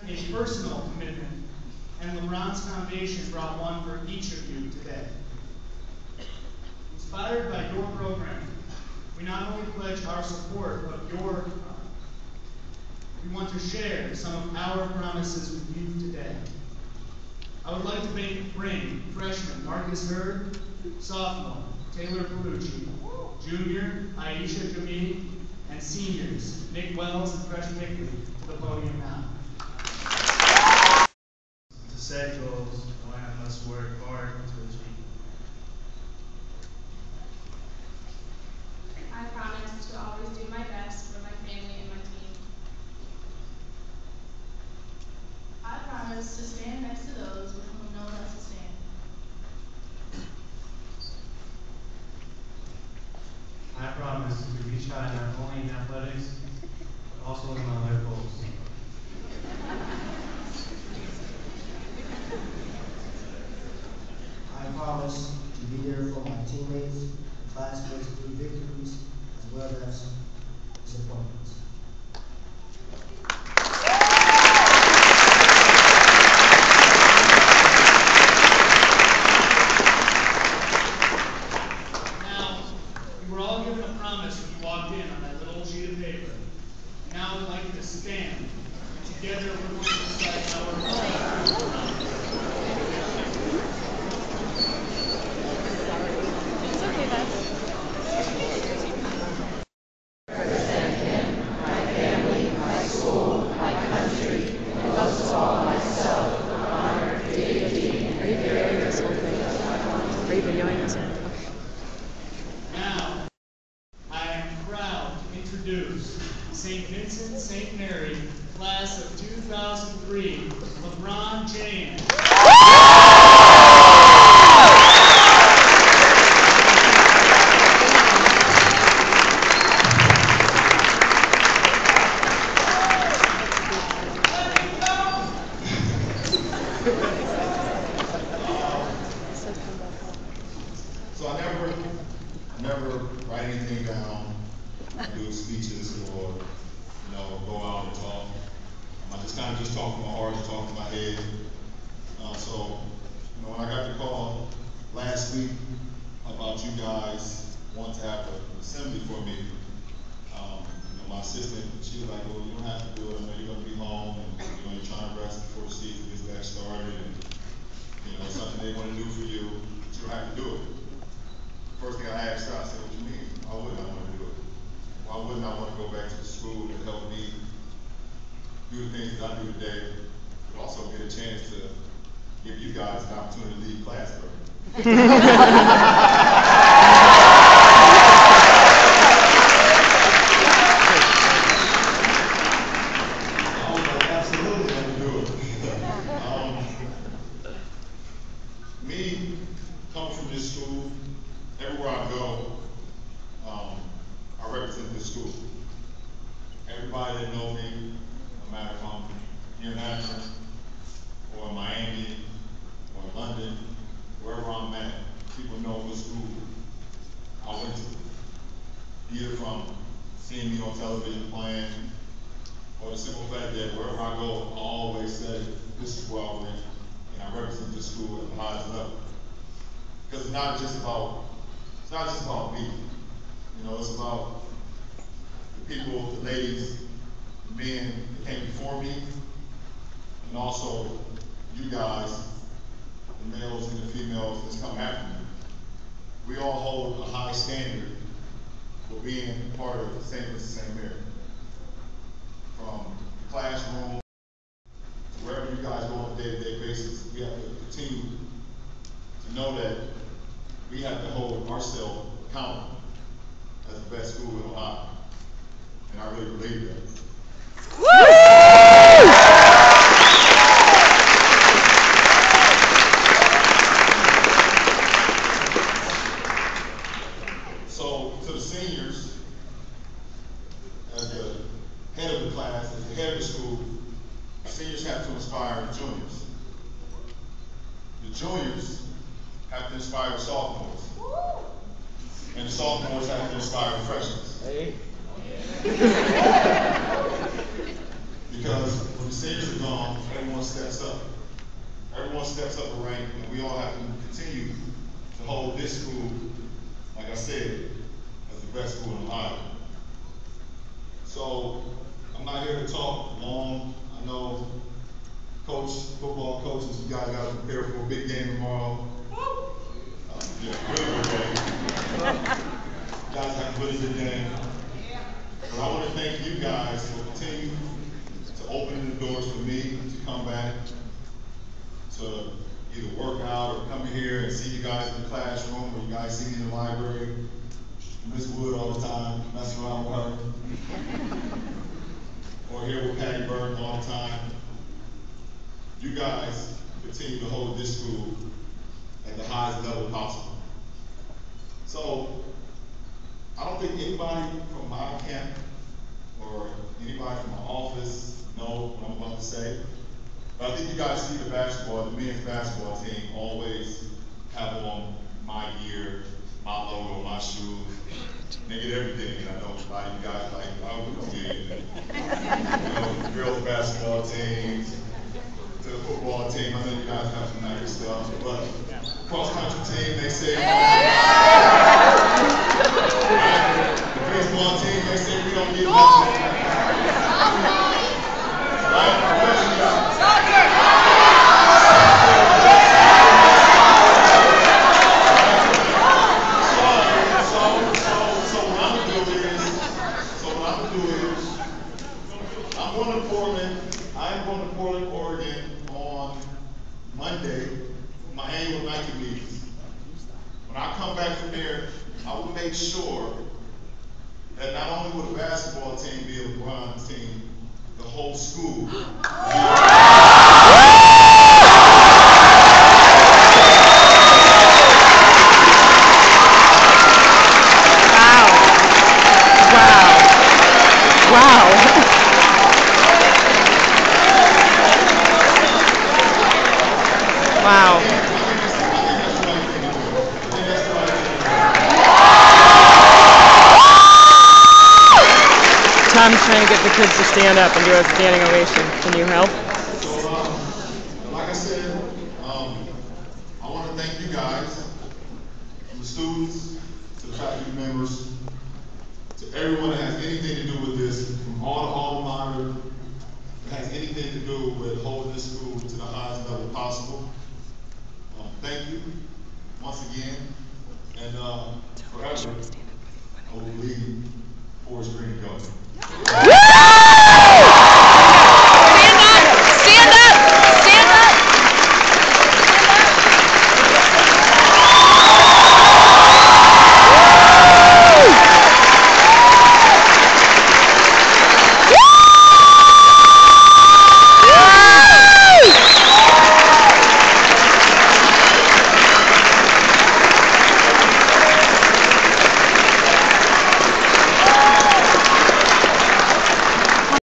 a personal commitment, and LeBron's Foundation brought one for each of you today. Inspired by your program, we not only pledge our support, but we want to share some of our promises with you today. I would like to bring freshman Marcus Hurd, sophomore Taylor Palucci, junior Aisha Jamie, and seniors Nick Wells and Fresh Bickley to the podium now. To set goals, one must work hard to achieve. I promise to always do my best for my family and my team. I promise to stand next to those with whom no one else will stand. I promise to reach high not only in athletics, but also in my life goals. I promise to be there for my teammates and classmates through victories as well as disappointments. Now, you were all given a promise when you walked in on that little sheet of paper. Now I would like you to stand, and together we're going to recite our promise. It's okay, Beth. Are you videoing this? Okay. Now, I am proud to introduce St. Vincent St. Mary, class of 2003, LeBron James. So I never write anything down. I do speeches or, go out and talk. I just kind of talk from my heart, just talk from my head. When I got the call last week about you guys wanting to have an assembly for me, my assistant, she was like, well, you don't have to do it. I know you're going to be home and, you're trying to rest before the season gets back started. And, something they want to do for you, but you don't have to do it. First thing I asked her, I said, what do you mean? Why wouldn't I want to do it? Why wouldn't I want to go back to the school and help me do the things that I do today, but also get a chance to give you guys an opportunity to lead class for me? Absolutely want to do it. Me, coming from this school, everywhere I go, I represent this school. Everybody that knows me, no matter if I'm here in Akron, or in Miami, or in London, wherever I'm at, people know what school I went to. Either from seeing me on television playing, or the simple fact that wherever I go, I always say, this is where I went, and I represent this school at the highest level. Because it's not just about me. It's about the people, the ladies, the men that came before me, and also you guys, the males and the females that's come after me. We all hold a high standard for being part of St. Vincent St. Mary. From the classroom to wherever you guys go on a day-to-day basis, we have to continue to know that we have to hold ourselves accountable as the best school in Ohio. And I really believe that. So, to the seniors, as the head of the class, as the head of the school, the seniors have to inspire the juniors. The juniors have to inspire the sophomores. And the sophomores have to inspire the freshmen. The Because when the seniors are gone, everyone steps up. Everyone steps up a rank, and we all have to continue to hold this school, like I said, as the best school in Ohio. So, I'm not here to talk long. I know football coaches, you guys got to prepare for a big game tomorrow. Yeah, really good game. You guys have a really good game. But I want to thank you guys for continuing to open the doors for me to come back, to either work out or come here and see you guys in the classroom, or you guys see me in the library. Miss Wood all the time, messing around with her. Or here with Patty Burton all the time. You guys continue to hold this school at the highest level possible. So, I don't think anybody from my camp or anybody from my office know what I'm about to say. But I think you guys see the men's basketball team always have on my gear, my logo, my shoes. They get everything, and I know a lot of you guys like, oh, we don't get it. You know, the girls basketball teams, to the football team, I know you guys have some nice stuff, but cross country team, they say, the baseball team, they say we don't get nothing. Monday, my annual Nike meetings. When I come back from there, I will make sure that not only will the basketball team be a LeBron team, the whole school. Wow. Tom's trying to get the kids to stand up and do a standing ovation. Can you help? So, like I said, I want to thank you guys, from the students, to the faculty members, to everyone that has anything to do with this, from all the alma mater that has anything to do with holding this school to the highest level possible. Thank you once again, and forever, I will lead Forest Green Government.